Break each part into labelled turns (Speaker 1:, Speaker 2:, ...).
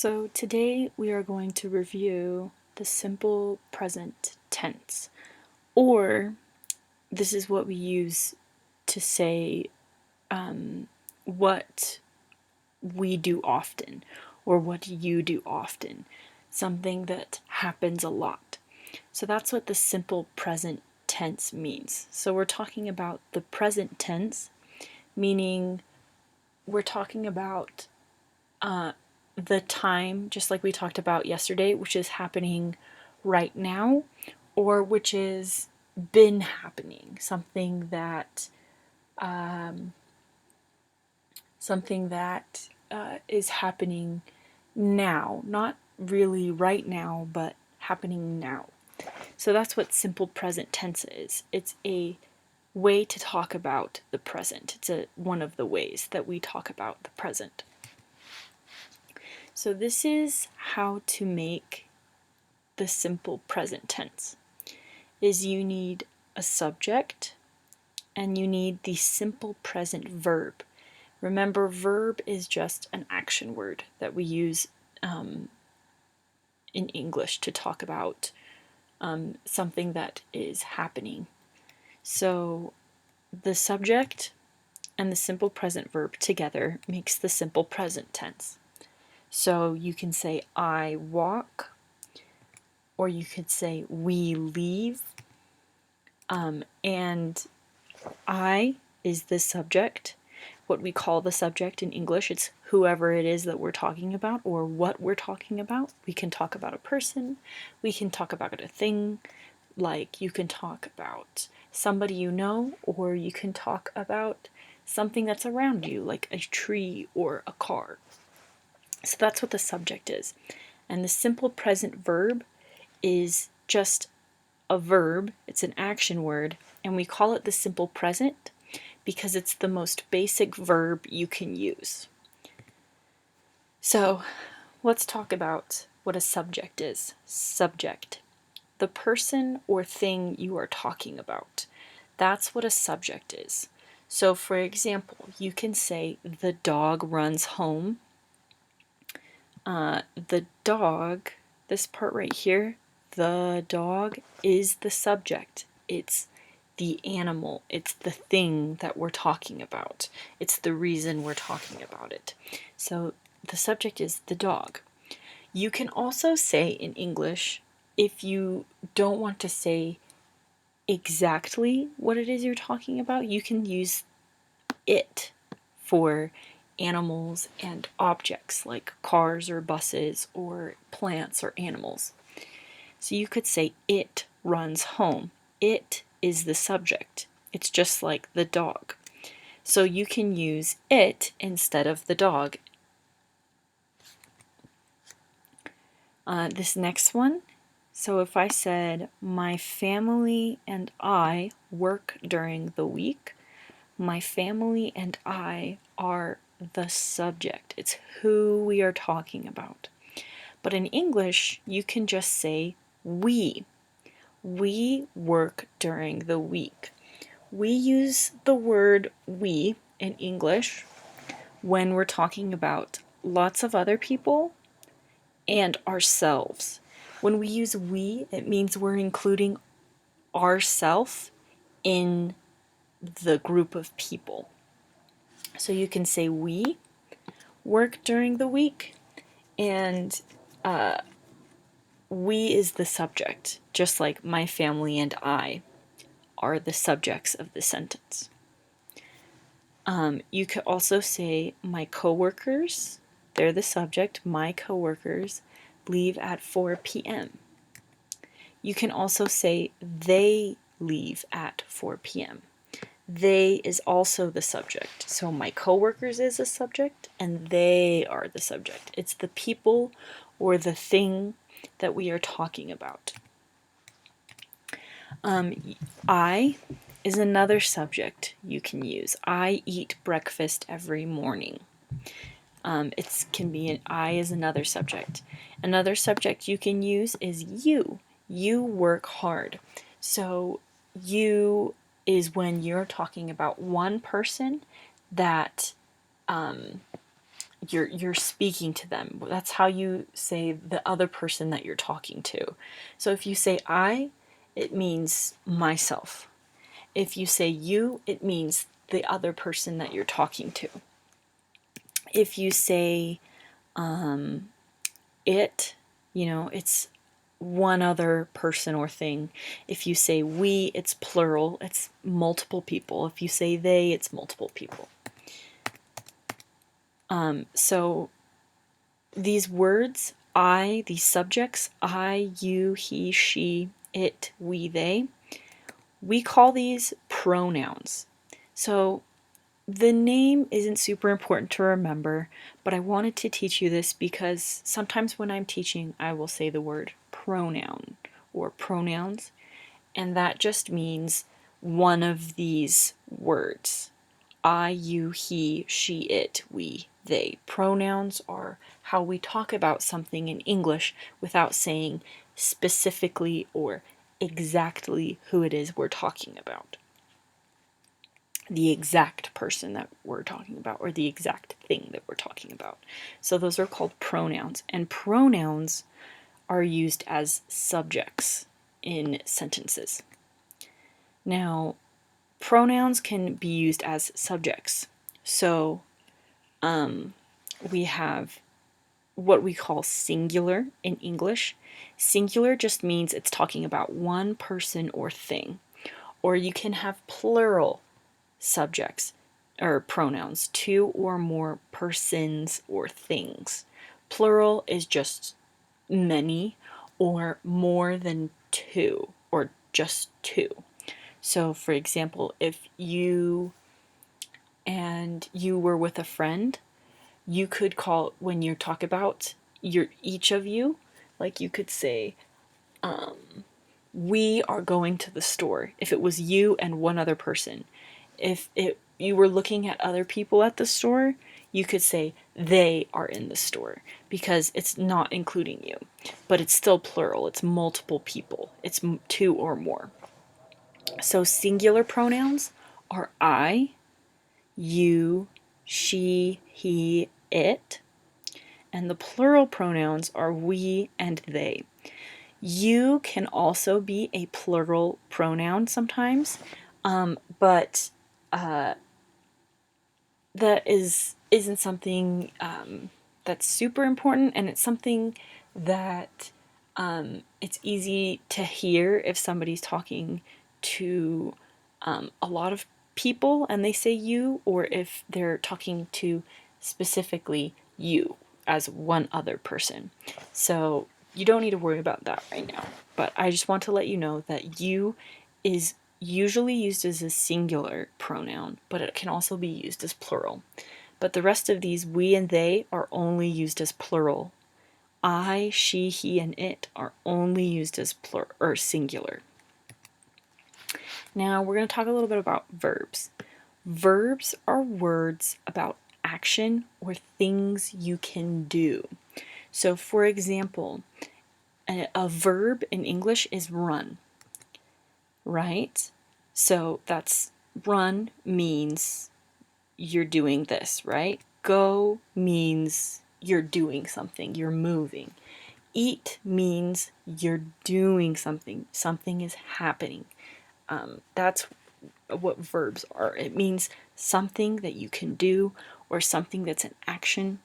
Speaker 1: So today we are going to review the simple present tense, or this is what we use to say what we do often, or what you do often, something that happens a lot. So that's what the simple present tense means. So we're talking about the present tense, meaning we're talking about the time, just like we talked about yesterday, which is happening right now, or which is been happening, something that is happening now, not really right now, but happening now. So that's what simple present tense is. It's a way to talk about the present. One of the ways that we talk about the present. So this is how to make the simple present tense. Is you need a subject and you need the simple present verb. Remember, verb is just an action word that we use in English to talk about something that is happening. So the subject and the simple present verb together makes the simple present tense. So you can say I walk, or you could say we leave, and I is the subject, what we call the subject in English. It's whoever it is that we're talking about or what we're talking about. We can talk about a person, we can talk about a thing, like you can talk about somebody you know, or you can talk about something that's around you, like a tree or a car. So that's what the subject is. And the simple present verb is just a verb, it's an action word, and we call it the simple present because it's the most basic verb you can use. So let's talk about what a subject is. Subject, the person or thing you are talking about. That's what a subject is. So for example, you can say the dog runs home. The dog, this part right here, the dog is the subject. It's the animal, it's the thing that we're talking about. It's the reason we're talking about it. So the subject is the dog. You can also say in English, if you don't want to say exactly what it is you're talking about, you can use it for animals and objects like cars or buses or plants or animals. So you could say it runs home. It is the subject. It's just like the dog. So you can use it instead of the dog. This next one, so if I said my family and I work during the week, my family and I are the subject. It's who we are talking about. But in English, you can just say we. We work during the week. We use the word we in English when we're talking about lots of other people and ourselves. When we use we, it means we're including ourself in the group of people. So you can say we work during the week, and we is the subject, just like my family and I are the subjects of the sentence. You could also say my coworkers, they're the subject, my coworkers leave at 4 p.m. You can also say they leave at 4 p.m. They is also the subject. So my coworkers is a subject and they are the subject. It's the people or the thing that we are talking about. I is another subject you can use. I eat breakfast every morning. It can be an I is another subject. Another subject you can use is you. You work hard. So you is when you're talking about one person that you're speaking to them. That's how you say the other person that you're talking to. So if you say I, it means myself. If you say you, it means the other person that you're talking to. If you say it, it's one other person or thing. If you say we, it's plural, it's multiple people. If you say they, it's multiple people. So these words, I, these subjects, I, you, he, she, it, we, they, we call these pronouns. So the name isn't super important to remember, but I wanted to teach you this because sometimes when I'm teaching, I will say the word pronoun or pronouns, and that just means one of these words. I, you, he, she, it, we, they. Pronouns are how we talk about something in English without saying specifically or exactly who it is we're talking about. The exact person that we're talking about, or the exact thing that we're talking about. So those are called pronouns, and pronouns are used as subjects in sentences. Now, pronouns can be used as subjects. So we have what we call singular in English. Singular just means it's talking about one person or thing. Or you can have plural subjects or pronouns, two or more persons or things. Plural is just many or more than two or just two. So, for example, if you were with a friend, you could call, when you talk about each of you, like you could say, we are going to the store, if it was you and one other person. If you were looking at other people at the store, you could say they are in the store because it's not including you, but it's still plural. It's multiple people. It's two or more. So singular pronouns are I, you, she, he, it, and the plural pronouns are we and they. You can also be a plural pronoun sometimes, but that isn't something that's super important, and it's something that it's easy to hear if somebody's talking to a lot of people and they say you, or if they're talking to specifically you as one other person. So you don't need to worry about that right now, but I just want to let you know that you is usually used as a singular pronoun, but it can also be used as plural. But the rest of these, we and they, are only used as plural. I, she, he, and it are only used as plural or singular. Now we're going to talk a little bit about verbs. Verbs are words about action or things you can do. So, for example, a verb in English is run, right? So that's run means you're doing this, right? Go means you're doing something, you're moving. Eat means you're doing something, something is happening. That's what verbs are. It means something that you can do or something that's an action.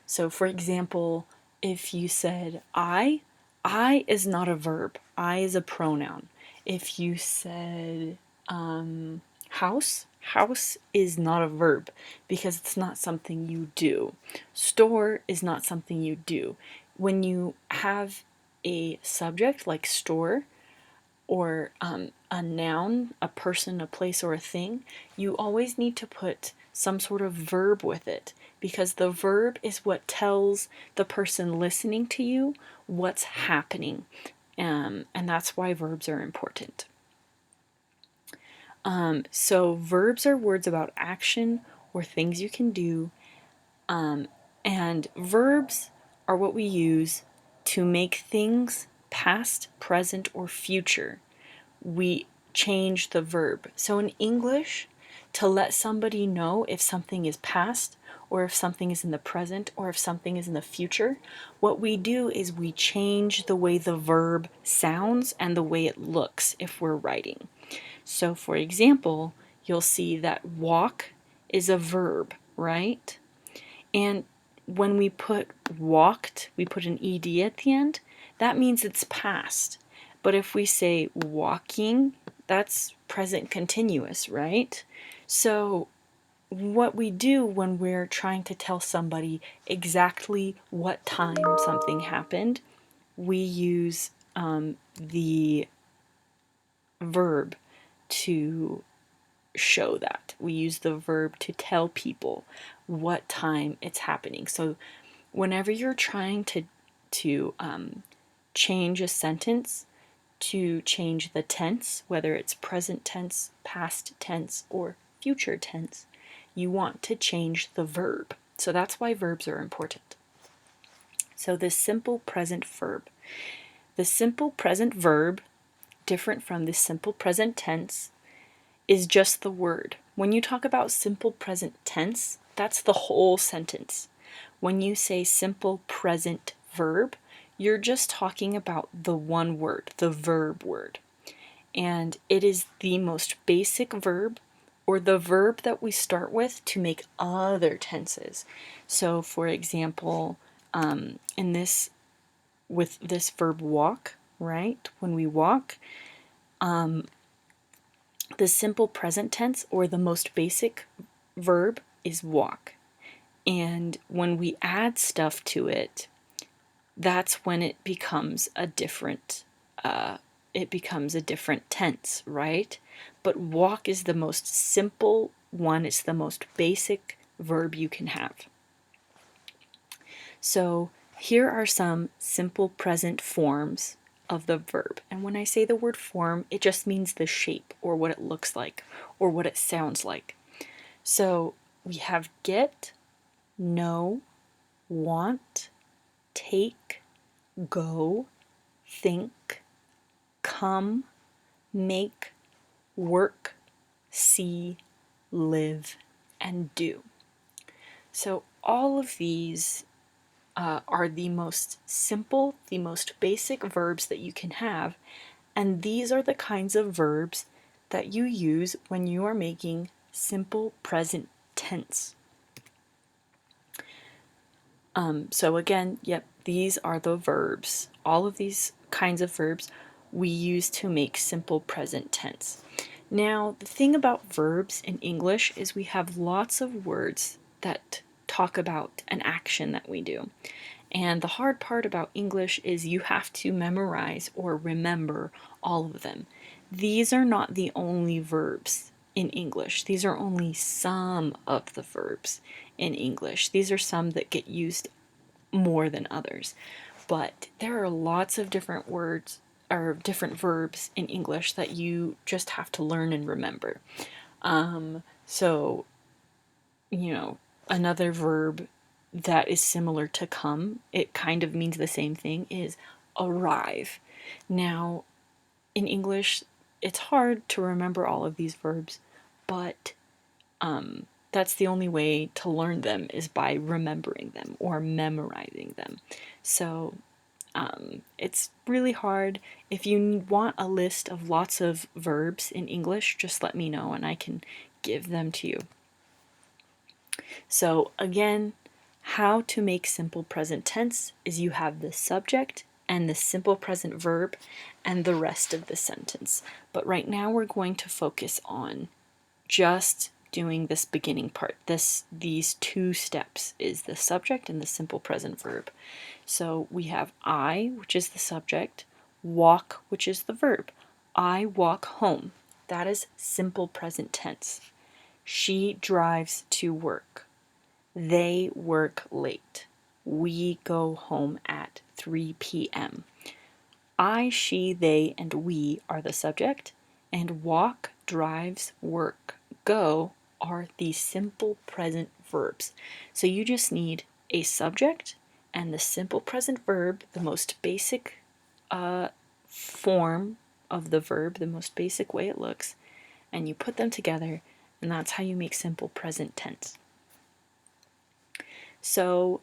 Speaker 1: So, for example, if you said I is not a verb. I is a pronoun. If you said house is not a verb because it's not something you do. Store is not something you do. When you have a subject like store, or a noun, a person, a place, or a thing, you always need to put some sort of verb with it, because the verb is what tells the person listening to you what's happening. And that's why verbs are important. So verbs are words about action or things you can do, and verbs are what we use to make things past, present, or future. We change the verb. So in English, to let somebody know if something is past or if something is in the present or if something is in the future, what we do is we change the way the verb sounds and the way it looks if we're writing. So for example, you'll see that walk is a verb, right? And when we put walked, we put an ed at the end, that means it's past. But if we say walking, that's present continuous, right? So what we do when we're trying to tell somebody exactly what time something happened, we use the verb to show that. We use the verb to tell people what time it's happening. So whenever you're trying to change a sentence, to change the tense, whether it's present tense, past tense, or future tense, you want to change the verb. So that's why verbs are important. So the simple present verb. The simple present verb, different from the simple present tense, is just the word. When you talk about simple present tense, that's the whole sentence. When you say simple present verb, you're just talking about the one word, the verb word. And it is the most basic verb, or the verb that we start with to make other tenses. So for example, with this verb walk, right? When we walk, the simple present tense, or the most basic verb, is walk. And when we add stuff to it, that's when it becomes a different tense, right? But walk is the most simple one. It's the most basic verb you can have. So here are some simple present forms of the verb. And when I say the word form, it just means the shape, or what it looks like, or what it sounds like. So we have get, know, want, take, go, think, come, make, work, see, live, and do. So all of these are the most simple, the most basic verbs that you can have, and these are the kinds of verbs that you use when you are making simple present tense. So again, yep, these are the verbs. All of these kinds of verbs we use to make simple present tense. Now, the thing about verbs in English is we have lots of words that talk about an action that we do. And the hard part about English is you have to memorize or remember all of them. These are not the only verbs in English. These are only some of the verbs in English. These are some that get used more than others. But there are lots of different words or different verbs in English that you just have to learn and remember. So, another verb that is similar to come, it kind of means the same thing, is arrive. Now, in English, it's hard to remember all of these verbs, but that's the only way to learn them, is by remembering them or memorizing them. So it's really hard. If you want a list of lots of verbs in English, just let me know and I can give them to you. So again, how to make simple present tense is you have the subject and the simple present verb and the rest of the sentence. But right now we're going to focus on just doing this beginning part. These two steps is the subject and the simple present verb. So we have I, which is the subject, walk, which is the verb. I walk home. That is simple present tense. She drives to work. They work late. We go home at 3 p.m. I, she, they, and we are the subject, and walk, drives, work, go are the simple present verbs. So you just need a subject and the simple present verb, the most basic form of the verb, the most basic way it looks, and you put them together And that's how you make simple present tense. So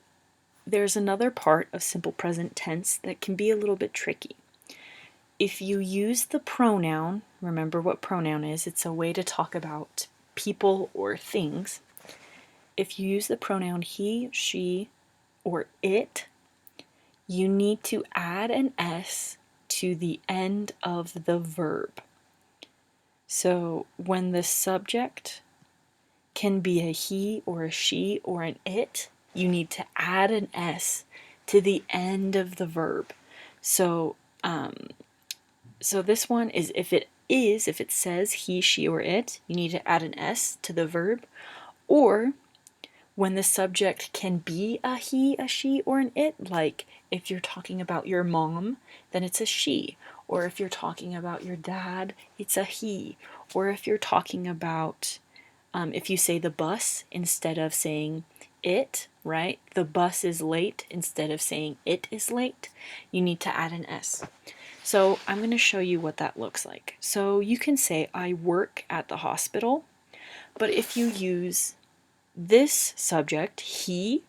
Speaker 1: there's another part of simple present tense that can be a little bit tricky. If you use the pronoun, remember what pronoun is, it's a way to talk about people or things. If you use the pronoun he, she, or it, you need to add an S to the end of the verb. So when the subject can be a he or a she or an it, you need to add an S to the end of the verb. So this one is if it says he, she, or it, you need to add an S to the verb. Or when the subject can be a he, a she, or an it, like if you're talking about your mom, then it's a she. Or if you're talking about your dad, it's a he. Or if you're talking about, if you say the bus instead of saying it, right? The bus is late instead of saying it is late, you need to add an S. So I'm going to show you what that looks like. So you can say, I work at the hospital, but if you use this subject, he,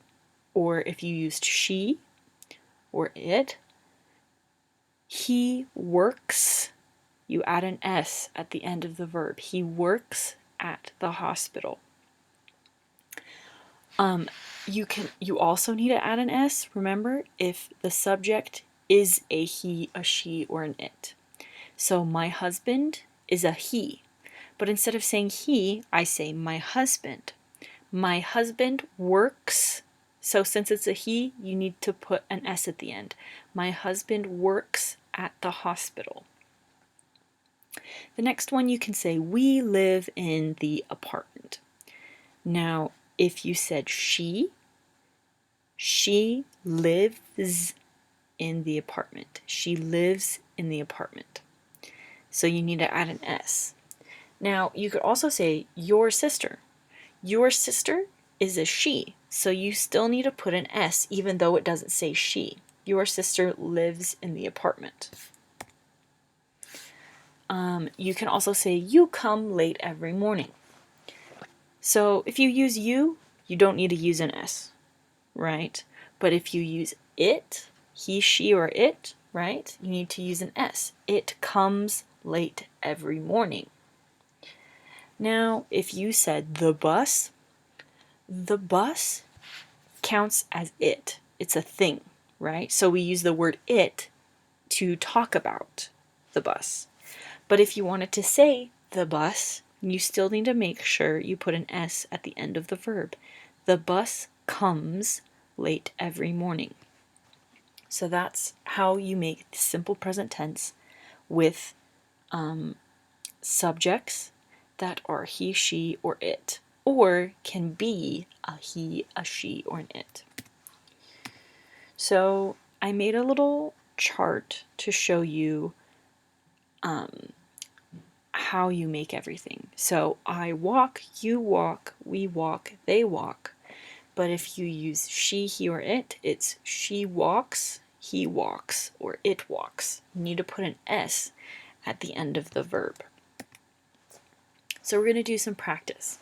Speaker 1: or if you used she or it, he works, you add an S at the end of the verb. He works at the hospital. You also need to add an S, remember, if the subject is a he, a she, or an it. So my husband is a he, but instead of saying he, I say my husband. My husband works. So since it's a he, you need to put an S at the end. My husband works at the hospital. The next one you can say, we live in the apartment. Now, if you said she lives in the apartment. She lives in the apartment. So you need to add an S. Now, you could also say your sister. Your sister is a she, so you still need to put an S even though it doesn't say she. Your sister lives in the apartment. You can also say you come late every morning. So if you use you don't need to use an S, right? But if you use it, he, she, or it, right, you need to use an S. It comes late every morning. Now, if you said the bus counts as it. It's a thing, right? So we use the word it to talk about the bus. But if you wanted to say the bus, you still need to make sure you put an S at the end of the verb. The bus comes late every morning. So that's how you make the simple present tense with subjects that are he, she, or it, or can be a he, a she, or an it. So I made a little chart to show you how you make everything. So I walk, you walk, we walk, they walk. But if you use she, he, or it, it's she walks, he walks, or it walks. You need to put an S at the end of the verb. So we're going to do some practice.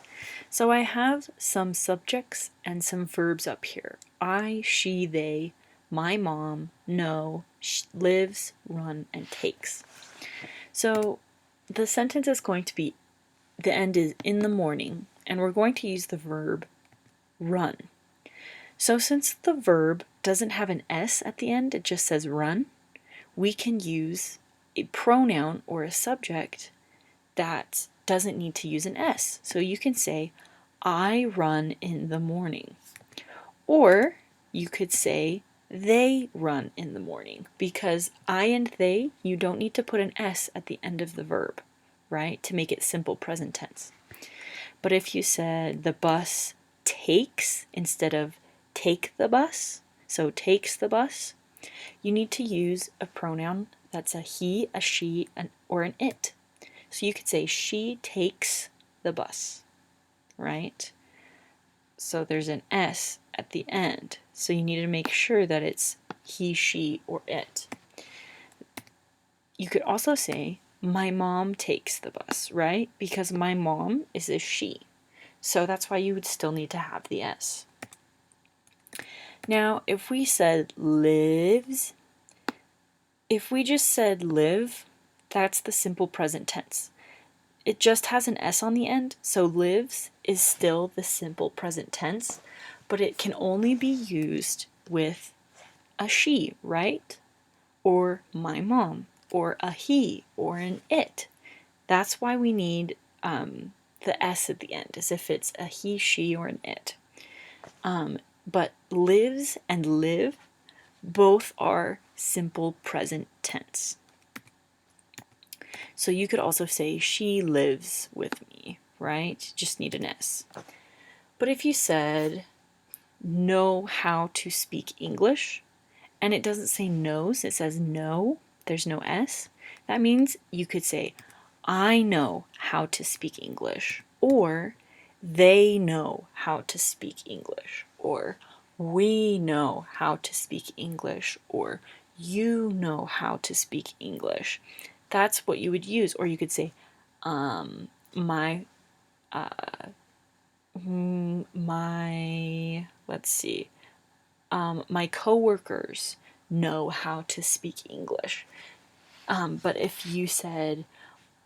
Speaker 1: So I have some subjects and some verbs up here. I, she, they, my mom, no, lives, run, and takes. So the sentence is going to be, the end is in the morning, and we're going to use the verb run. So since the verb doesn't have an S at the end, it just says run, we can use a pronoun or a subject that doesn't need to use an S. So you can say, I run in the morning. Or you could say, they run in the morning, because I and they, you don't need to put an S at the end of the verb, right, to make it simple present tense. But if you said the bus takes instead of take the bus, so takes the bus, you need to use a pronoun that's a he, a she, or an it. So you could say she takes the bus, right? So there's an S at the end. So you need to make sure that it's he, she, or it. You could also say my mom takes the bus, right? Because my mom is a she. So that's why you would still need to have the S. Now, if we said lives, if we just said live, that's the simple present tense. It just has an S on the end, so lives is still the simple present tense, but it can only be used with a she, right? Or my mom, or a he, or an it. That's why we need the S at the end, as if it's a he, she, or an it. But lives and live both are simple present tense. So you could also say she lives with me, right? Just need an S. But if you said know how to speak English, and it doesn't say knows, it says know, there's no S, that means you could say I know how to speak English, or they know how to speak English, or we know how to speak English, or you know how to speak English. That's what you would use. Or you could say, my, let's see, my coworkers know how to speak English. But if you said,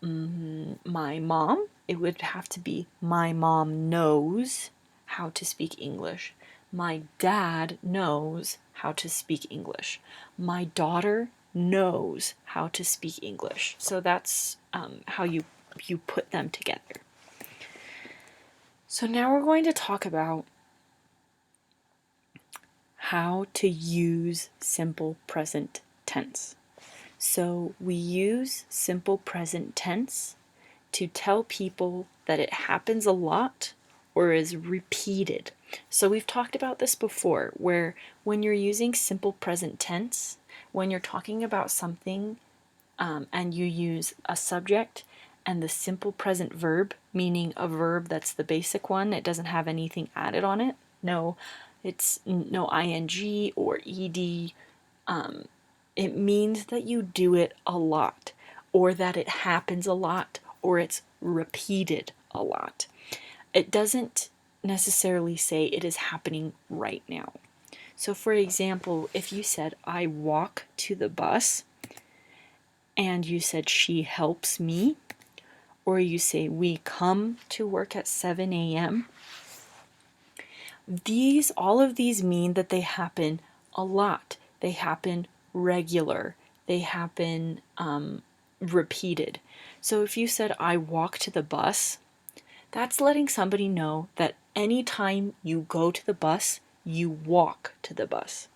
Speaker 1: my mom, it would have to be my mom knows how to speak English. My dad knows how to speak English. My daughter knows how to speak English. So that's how you put them together. So now we're going to talk about how to use simple present tense. So we use simple present tense to tell people that it happens a lot or is repeated. So we've talked about this before, where when you're using simple present tense, when you're talking about something and you use a subject and the simple present verb, meaning a verb that's the basic one, it doesn't have anything added on it. No, it's no ing or ed. It means that you do it a lot, or that it happens a lot, or it's repeated a lot. It doesn't necessarily say it is happening right now. So, for example, if you said, I walk to the bus, and you said, she helps me, or you say, we come to work at 7 a.m., all of these mean that they happen a lot. They happen regular. They happen repeated. So if you said, I walk to the bus, that's letting somebody know that anytime you go to the bus, you walk to the bus.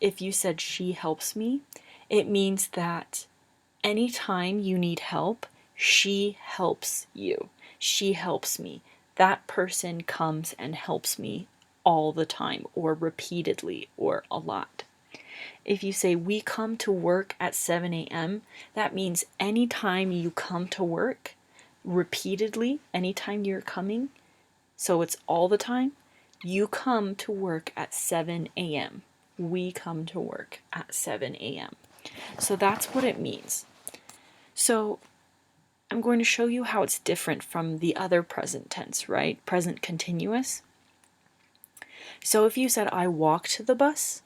Speaker 1: If you said, she helps me, it means that anytime you need help, she helps you. She helps me. That person comes and helps me all the time, or repeatedly, or a lot. If you say, we come to work at 7 a.m., that means anytime you come to work, repeatedly, anytime you're coming, so it's all the time, you come to work at 7 a.m. We come to work at 7 a.m. So that's what it means. So I'm going to show you how it's different from the other present tense, right? Present continuous. So if you said, I walk to the bus,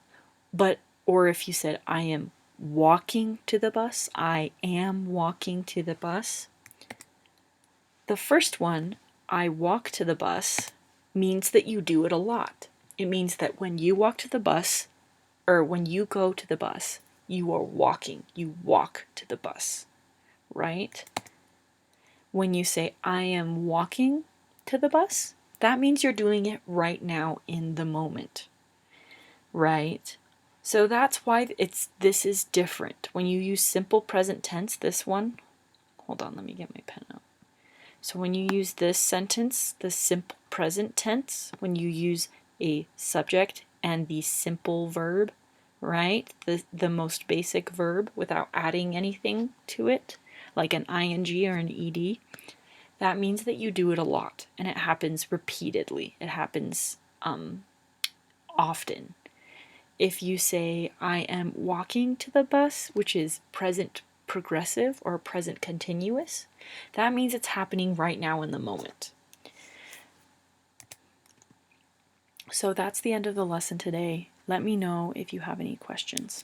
Speaker 1: or if you said, I am walking to the bus, I am walking to the bus. The first one, I walk to the bus, means that you do it a lot. It means that when you walk to the bus, or when you go to the bus, you are walking. You walk to the bus, right? When you say, I am walking to the bus, that means you're doing it right now in the moment, right? So that's why this is different. When you use simple present tense, this one, hold on, let me get my pen out. So when you use this sentence, the simple present tense, when you use a subject and the simple verb, right? The most basic verb without adding anything to it, like an ing or an ed, that means that you do it a lot and it happens repeatedly. It happens often. If you say, I am walking to the bus, which is present progressive or present continuous, that means it's happening right now in the moment. So that's the end of the lesson today. Let me know if you have any questions.